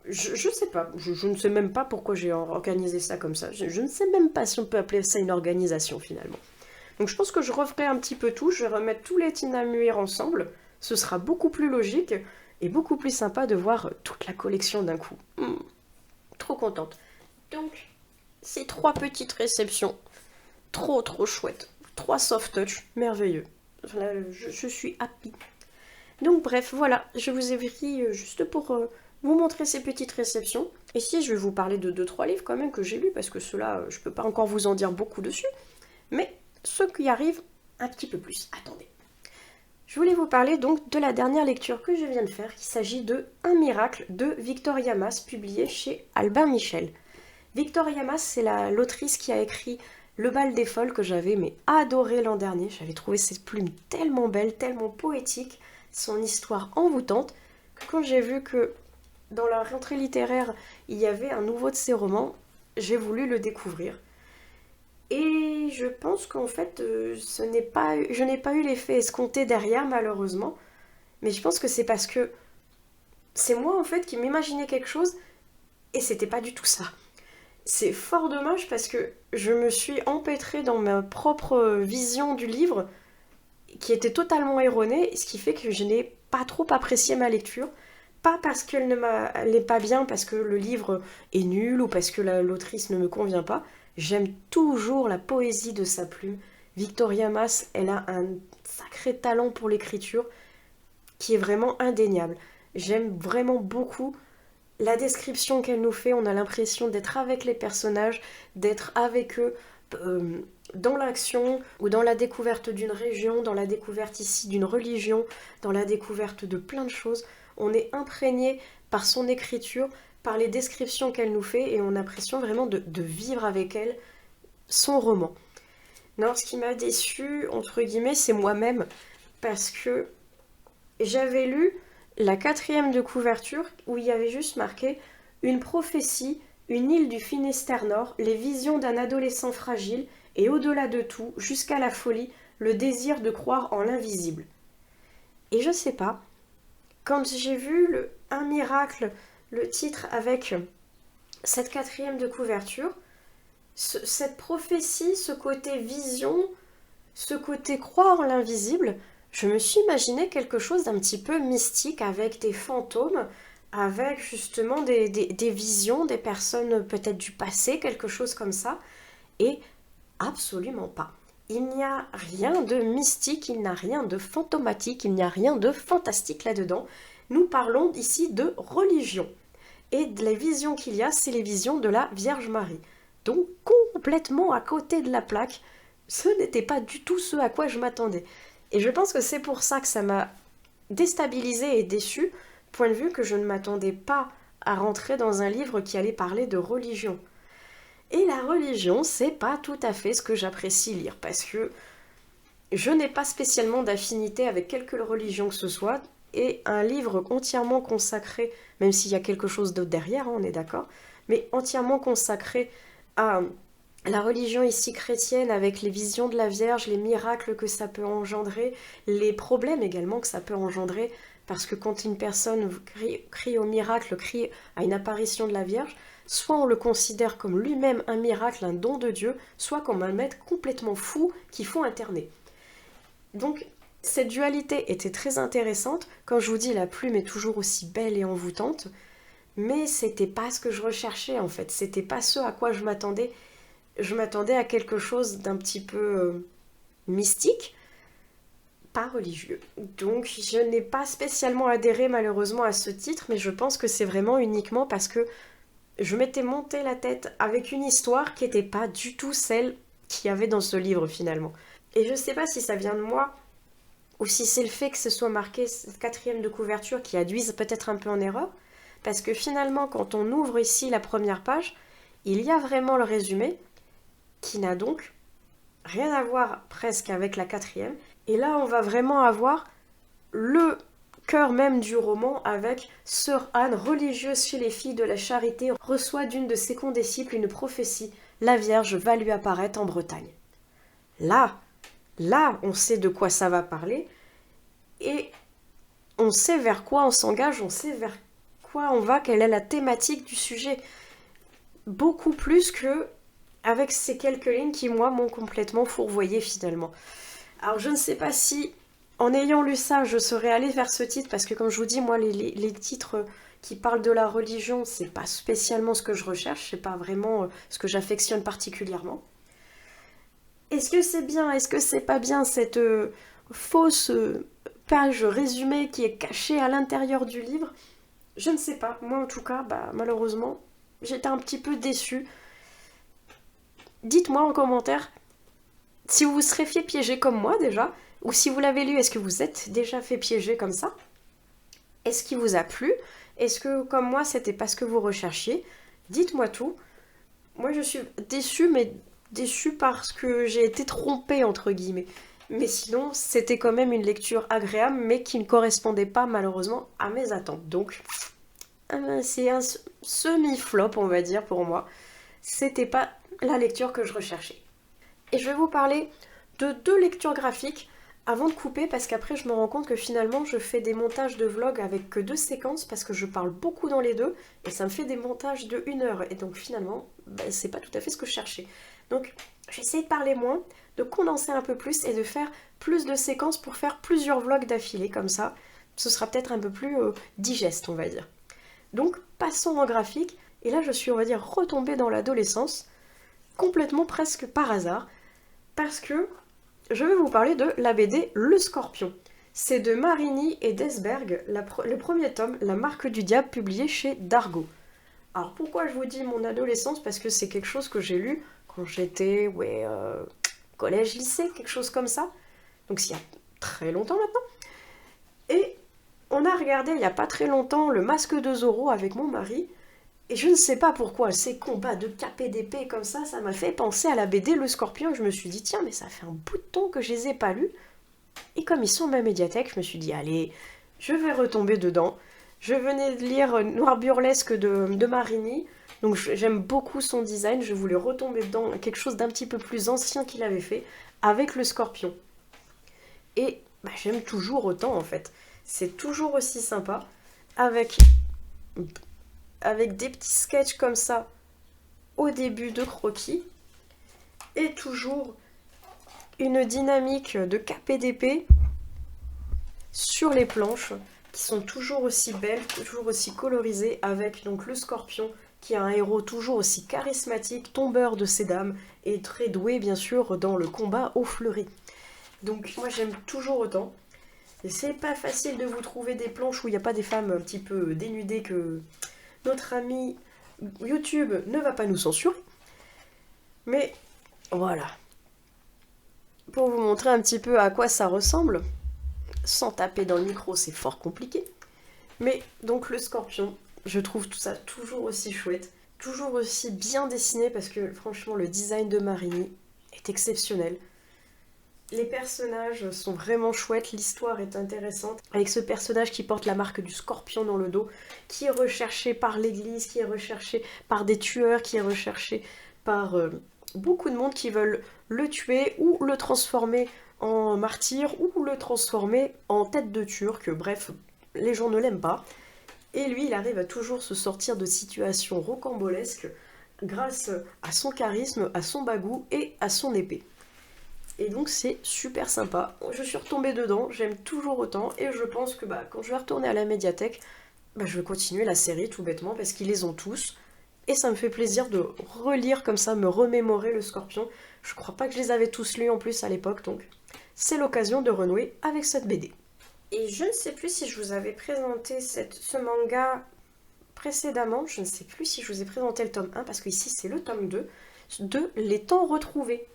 Speaker 2: Je sais pas, je ne sais même pas pourquoi j'ai organisé ça comme ça. Je ne sais même pas si on peut appeler ça une organisation finalement. Donc je pense que je referai un petit peu tout, je vais remettre tous les Tina Muir ensemble. Ce sera beaucoup plus logique et beaucoup plus sympa de voir toute la collection d'un coup. Trop contente. Donc, ces 3 petites réceptions, trop chouettes. 3 soft touch, merveilleux. Là, je suis happy. Donc bref, voilà, je vous ai pris juste pour vous montrer ces petites réceptions. Ici, je vais vous parler de 2-3 livres quand même que j'ai lus, parce que ceux-là, je peux pas encore vous en dire beaucoup dessus. Mais ceux qui arrivent, un petit peu plus. Attendez. Je voulais vous parler donc de la dernière lecture que je viens de faire, qui s'agit de Un miracle de Victoria Mass, publié chez Albin Michel. Victoria Mass, c'est l'autrice qui a écrit Le bal des folles, que j'avais adoré l'an dernier. J'avais trouvé ses plumes tellement belles, tellement poétiques, son histoire envoûtante, que quand j'ai vu que dans la rentrée littéraire, il y avait un nouveau de ses romans, j'ai voulu le découvrir. Et je pense qu'en fait, je n'ai pas eu l'effet escompté derrière, malheureusement. Mais je pense que c'est parce que c'est moi, en fait, qui m'imaginais quelque chose, et c'était pas du tout ça. C'est fort dommage parce que je me suis empêtrée dans ma propre vision du livre, qui était totalement erronée, ce qui fait que je n'ai pas trop apprécié ma lecture. Pas parce qu'elle n'est pas bien, parce que le livre est nul, ou parce que l'autrice ne me convient pas. J'aime toujours la poésie de sa plume. Victoria Mass, elle a un sacré talent pour l'écriture qui est vraiment indéniable. J'aime vraiment beaucoup la description qu'elle nous fait. On a l'impression d'être avec les personnages, d'être avec eux dans l'action ou dans la découverte d'une région, dans la découverte ici d'une religion, dans la découverte de plein de choses. On est imprégné par son écriture, par les descriptions qu'elle nous fait, et on a l'impression vraiment de vivre avec elle son roman. Non, ce qui m'a déçue, entre guillemets, c'est moi-même, parce que j'avais lu la 4e de couverture où il y avait juste marqué « Une prophétie, une île du Finistère Nord, les visions d'un adolescent fragile, et au-delà de tout, jusqu'à la folie, le désir de croire en l'invisible. » Et je sais pas, quand j'ai vu Un miracle, le titre avec cette 4e de couverture, cette prophétie, ce côté vision, ce côté croire en l'invisible, je me suis imaginé quelque chose d'un petit peu mystique, avec des fantômes, avec justement des visions, des personnes peut-être du passé, quelque chose comme ça, et absolument pas. Il n'y a rien de mystique, il n'y a rien de fantomatique, il n'y a rien de fantastique là-dedans. Nous parlons ici de religion. Et les visions qu'il y a, c'est les visions de la Vierge Marie. Donc complètement à côté de la plaque, ce n'était pas du tout ce à quoi je m'attendais. Et je pense que c'est pour ça que ça m'a déstabilisée et déçue, point de vue que je ne m'attendais pas à rentrer dans un livre qui allait parler de religion. Et la religion, c'est pas tout à fait ce que j'apprécie lire, parce que je n'ai pas spécialement d'affinité avec quelque religion que ce soit, et un livre entièrement consacré, même s'il y a quelque chose d'autre derrière, on est d'accord, mais entièrement consacré à la religion ici chrétienne, avec les visions de la Vierge, les miracles que ça peut engendrer, les problèmes également que ça peut engendrer, parce que quand une personne crie au miracle, crie à une apparition de la Vierge, soit on le considère comme lui-même un miracle, un don de Dieu, soit comme un maître complètement fou qu'il faut interner. Donc, cette dualité était très intéressante. Comme je vous dis, la plume est toujours aussi belle et envoûtante, mais c'était pas ce que je recherchais en fait, c'était pas ce à quoi je m'attendais. Je m'attendais à quelque chose d'un petit peu mystique, pas religieux. Donc je n'ai pas spécialement adhéré malheureusement à ce titre, mais je pense que c'est vraiment uniquement parce que je m'étais monté la tête avec une histoire qui n'était pas du tout celle qu'il y avait dans ce livre finalement. Et je sais pas si ça vient de moi, ou si c'est le fait que ce soit marqué quatrième de couverture qui induise peut-être un peu en erreur, parce que finalement quand on ouvre ici la première page, il y a vraiment le résumé, qui n'a donc rien à voir presque avec la quatrième, et là on va vraiment avoir le cœur même du roman avec Sœur Anne, religieuse chez les filles de la charité, reçoit d'une de ses condisciples une prophétie, la Vierge va lui apparaître en Bretagne. Là, on sait de quoi ça va parler, et on sait vers quoi on s'engage, on sait vers quoi on va, quelle est la thématique du sujet. Beaucoup plus que avec ces quelques lignes qui, moi, m'ont complètement fourvoyé finalement. Alors je ne sais pas si, en ayant lu ça, je serais allée vers ce titre, parce que comme je vous dis, moi, les titres qui parlent de la religion, c'est pas spécialement ce que je recherche, c'est pas vraiment ce que j'affectionne particulièrement. Est-ce que c'est bien, est-ce que c'est pas bien cette fausse page résumée qui est cachée à l'intérieur du livre? Je ne sais pas. Moi, en tout cas, malheureusement, j'étais un petit peu déçue. Dites-moi en commentaire si vous vous serez fait piéger comme moi déjà, ou si vous l'avez lu, est-ce que vous êtes déjà fait piéger comme ça? Est-ce qu'il vous a plu? Est-ce que, comme moi, c'était pas ce que vous recherchiez? Dites-moi tout. Moi, je suis déçue, mais déçue parce que j'ai été trompée, entre guillemets. Mais sinon, c'était quand même une lecture agréable, mais qui ne correspondait pas, malheureusement, à mes attentes. Donc, c'est un semi-flop, on va dire, pour moi. C'était pas la lecture que je recherchais. Et je vais vous parler de 2 lectures graphiques avant de couper, parce qu'après je me rends compte que finalement je fais des montages de vlog avec que 2 séquences, parce que je parle beaucoup dans les deux, et ça me fait des montages de 1 heure, et donc finalement c'est pas tout à fait ce que je cherchais. Donc j'essaie de parler moins, de condenser un peu plus, et de faire plus de séquences pour faire plusieurs vlogs d'affilée, comme ça ce sera peut-être un peu plus digeste, on va dire. Donc passons en graphique, et là je suis, on va dire, retombée dans l'adolescence, complètement presque par hasard, parce que je vais vous parler de la BD Le Scorpion. C'est de Marini et Desberg, le premier tome, La marque du diable, publié chez Dargaud. Alors pourquoi je vous dis mon adolescence? Parce que c'est quelque chose que j'ai lu quand j'étais collège, lycée, quelque chose comme ça. Donc il y a très longtemps maintenant. Et on a regardé il n'y a pas très longtemps Le Masque de Zorro avec mon mari. Et je ne sais pas pourquoi, ces combats de capé d'épée comme ça m'a fait penser à la BD Le Scorpion. Je me suis dit, tiens, mais ça fait un bout de temps que je les ai pas lus. Et comme ils sont à ma médiathèque, je me suis dit, allez, je vais retomber dedans. Je venais de lire Noir Burlesque de Marini, donc j'aime beaucoup son design. Je voulais retomber dedans, quelque chose d'un petit peu plus ancien qu'il avait fait, avec Le Scorpion. Et j'aime toujours autant en fait. C'est toujours aussi sympa, avec des petits sketchs comme ça au début de croquis, et toujours une dynamique de capé d'épée sur les planches qui sont toujours aussi belles, toujours aussi colorisées, avec donc le Scorpion qui est un héros toujours aussi charismatique, tombeur de ses dames et très doué bien sûr dans le combat au fleuri. Donc moi j'aime toujours autant. Et c'est pas facile de vous trouver des planches où il n'y a pas des femmes un petit peu dénudées que notre ami YouTube ne va pas nous censurer. Mais voilà. Pour vous montrer un petit peu à quoi ça ressemble, sans taper dans le micro, c'est fort compliqué. Mais donc le Scorpion, je trouve tout ça toujours aussi chouette, toujours aussi bien dessiné, parce que franchement le design de Marini est exceptionnel. Les personnages sont vraiment chouettes, l'histoire est intéressante, avec ce personnage qui porte la marque du scorpion dans le dos, qui est recherché par l'église, qui est recherché par des tueurs, qui est recherché par beaucoup de monde qui veulent le tuer ou le transformer en martyr ou le transformer en tête de turc. Bref, les gens ne l'aiment pas. Et lui, il arrive à toujours se sortir de situations rocambolesques grâce à son charisme, à son bagou et à son épée. Et donc c'est super sympa. Je suis retombée dedans, j'aime toujours autant, et je pense que quand je vais retourner à la médiathèque, je vais continuer la série tout bêtement parce qu'ils les ont tous. Et ça me fait plaisir de relire comme ça, me remémorer le Scorpion. Je crois pas que je les avais tous lus en plus à l'époque, donc c'est l'occasion de renouer avec cette BD. Et je ne sais plus si je vous avais présenté ce manga précédemment, je ne sais plus si je vous ai présenté le tome 1, parce qu'ici c'est le tome 2, de Les Temps Retrouvés.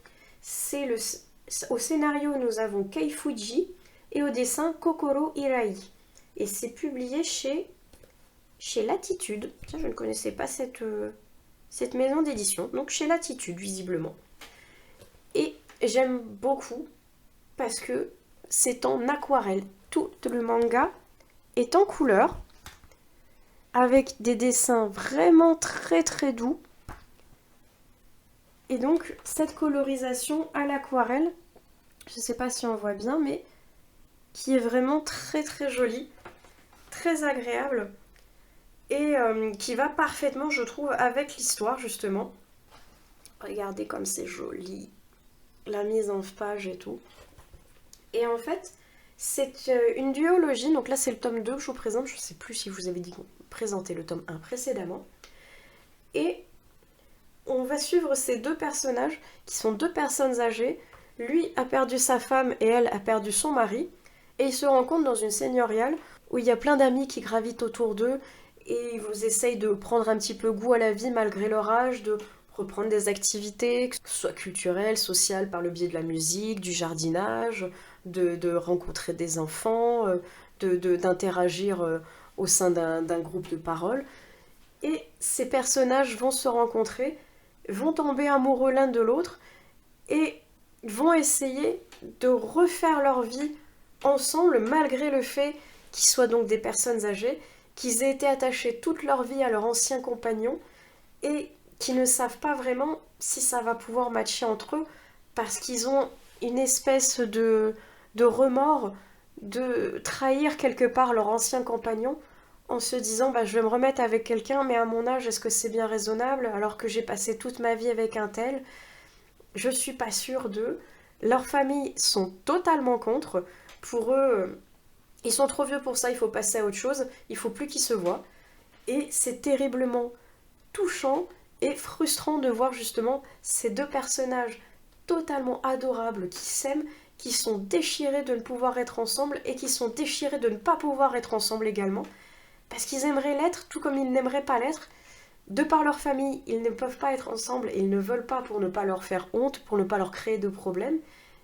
Speaker 2: Au scénario, nous avons Kei Fuji, et au dessin, Kokoro Hirai. Et c'est publié chez Latitude. Tiens, je ne connaissais pas cette maison d'édition, donc chez Latitude, visiblement. Et j'aime beaucoup, parce que c'est en aquarelle. Tout le manga est en couleur, avec des dessins vraiment très très doux. Et donc, cette colorisation à l'aquarelle, je ne sais pas si on voit bien, mais qui est vraiment très très jolie, très agréable, et qui va parfaitement, je trouve, avec l'histoire, justement. Regardez comme c'est joli, la mise en page et tout. Et en fait, c'est une duologie, donc là c'est le tome 2 que je vous présente, je ne sais plus si je vous avais dit qu'on présentait le tome 1 précédemment. Et on va suivre ces deux personnages, qui sont deux personnes âgées. Lui a perdu sa femme et elle a perdu son mari. Et ils se rencontrent dans une seigneuriale où il y a plein d'amis qui gravitent autour d'eux et ils essayent de prendre un petit peu goût à la vie malgré leur âge, de reprendre des activités, que ce soit culturelles, sociales, par le biais de la musique, du jardinage, de rencontrer des enfants, d'interagir au sein d'un groupe de parole. Et ces personnages vont se rencontrer, vont tomber amoureux l'un de l'autre et vont essayer de refaire leur vie ensemble malgré le fait qu'ils soient donc des personnes âgées, qu'ils aient été attachés toute leur vie à leur ancien compagnon et qui ne savent pas vraiment si ça va pouvoir matcher entre eux parce qu'ils ont une espèce de remords de trahir quelque part leur ancien compagnon en se disant bah, je vais me remettre avec quelqu'un mais à mon âge est-ce que c'est bien raisonnable alors que j'ai passé toute ma vie avec un tel, je suis pas sûre d'eux. Leurs familles sont totalement contre. Pour eux, ils sont trop vieux pour ça, il faut passer à autre chose, il faut plus qu'ils se voient. Et c'est terriblement touchant et frustrant de voir justement ces deux personnages totalement adorables qui s'aiment, qui sont déchirés de ne pouvoir être ensemble et qui sont déchirés de ne pas pouvoir être ensemble également. Parce qu'ils aimeraient l'être tout comme ils n'aimeraient pas l'être. De par leur famille, ils ne peuvent pas être ensemble et ils ne veulent pas pour ne pas leur faire honte, pour ne pas leur créer de problèmes.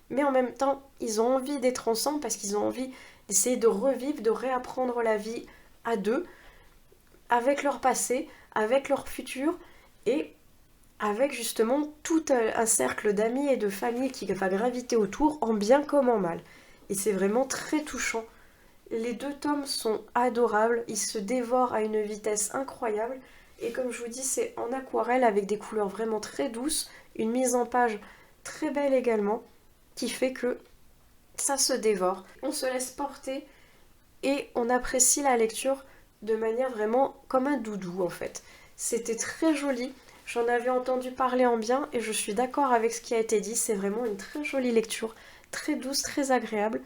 Speaker 2: Mais en même temps, ils ont envie d'être ensemble parce qu'ils ont envie d'essayer de revivre, de réapprendre la vie à deux, avec leur passé, avec leur futur et avec justement tout un cercle d'amis et de familles qui va graviter autour, en bien comme en mal. Et c'est vraiment très touchant. Les deux tomes sont adorables, ils se dévorent à une vitesse incroyable. Et comme je vous dis, c'est en aquarelle avec des couleurs vraiment très douces, une mise en page très belle également, qui fait que ça se dévore. On se laisse porter et on apprécie la lecture de manière vraiment comme un doudou en fait. C'était très joli, j'en avais entendu parler en bien et je suis d'accord avec ce qui a été dit, c'est vraiment une très jolie lecture, très douce, très agréable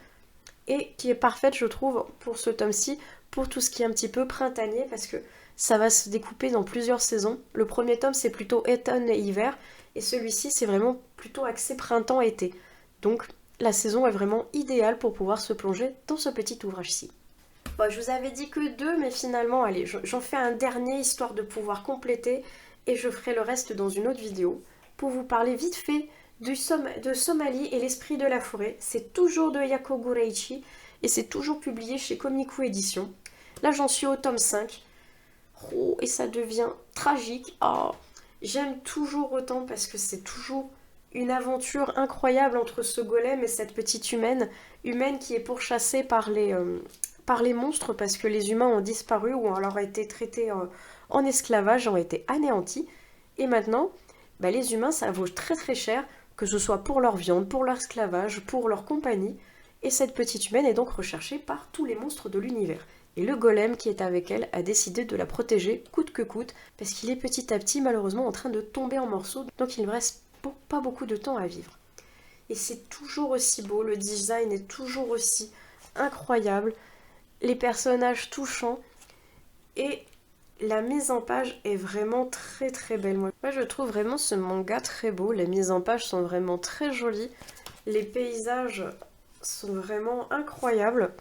Speaker 2: et qui est parfaite je trouve pour ce tome-ci, pour tout ce qui est un petit peu printanier parce que ça va se découper dans plusieurs saisons. Le premier tome c'est plutôt automne et hiver et celui-ci c'est vraiment plutôt axé printemps-été. Donc la saison est vraiment idéale pour pouvoir se plonger dans ce petit ouvrage-ci. Bon, je vous avais dit que 2, mais finalement, allez, j'en fais un dernier histoire de pouvoir compléter et je ferai le reste dans une autre vidéo pour vous parler vite fait de Somalie et l'esprit de la forêt. C'est toujours de Yakobu Reichi et c'est toujours publié chez Komiku Édition. Là, j'en suis au tome 5. Oh, et ça devient tragique. Oh, j'aime toujours autant parce que c'est toujours une aventure incroyable entre ce golem et cette petite humaine qui est pourchassée par les monstres parce que les humains ont disparu ou alors ont été traités en esclavage, ont été anéantis. Et maintenant, bah, les humains, ça vaut très très cher, que ce soit pour leur viande, pour leur esclavage, pour leur compagnie. Et cette petite humaine est donc recherchée par tous les monstres de l'univers. Et le golem qui est avec elle a décidé de la protéger coûte que coûte, parce qu'il est petit à petit malheureusement en train de tomber en morceaux, donc il ne reste pas beaucoup de temps à vivre. Et c'est toujours aussi beau, le design est toujours aussi incroyable, les personnages touchants, et la mise en page est vraiment très très belle. Moi je trouve vraiment ce manga très beau, les mises en page sont vraiment très jolies, les paysages sont vraiment incroyables.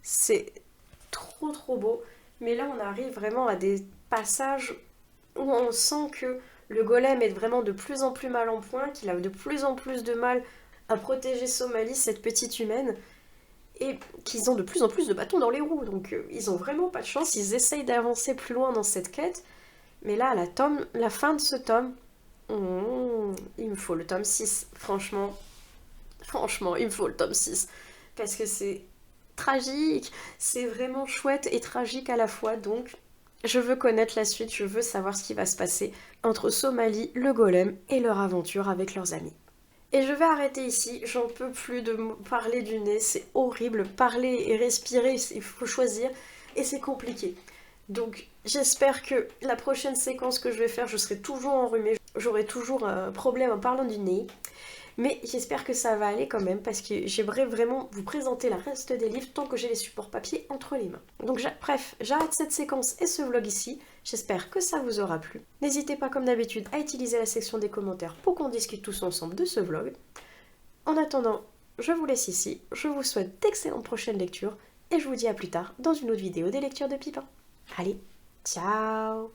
Speaker 2: C'est trop beau. Mais là, on arrive vraiment à des passages où on sent que le golem est vraiment de plus en plus mal en point, qu'il a de plus en plus de mal à protéger Somalie, cette petite humaine, et qu'ils ont de plus en plus de bâtons dans les roues. Donc ils ont vraiment pas de chance, ils essayent d'avancer plus loin dans cette quête. Mais là, la fin de ce tome, il me faut le tome 6, franchement. Franchement, il me faut le tome 6. Parce que c'est tragique, c'est vraiment chouette et tragique à la fois. Donc, je veux connaître la suite, je veux savoir ce qui va se passer entre Somalie, le golem et leur aventure avec leurs amis. Et je vais arrêter ici, j'en peux plus de parler du nez, c'est horrible. Parler et respirer, il faut choisir et c'est compliqué. Donc j'espère que la prochaine séquence que je vais faire, je serai toujours enrhumée, j'aurai toujours un problème en parlant du nez. Mais j'espère que ça va aller quand même parce que j'aimerais vraiment vous présenter le reste des livres tant que j'ai les supports papier entre les mains. Donc bref, j'arrête cette séquence et ce vlog ici. J'espère que ça vous aura plu. N'hésitez pas comme d'habitude à utiliser la section des commentaires pour qu'on discute tous ensemble de ce vlog. En attendant, je vous laisse ici. Je vous souhaite d'excellentes prochaines lectures et je vous dis à plus tard dans une autre vidéo des lectures de Pipin. Allez, ciao!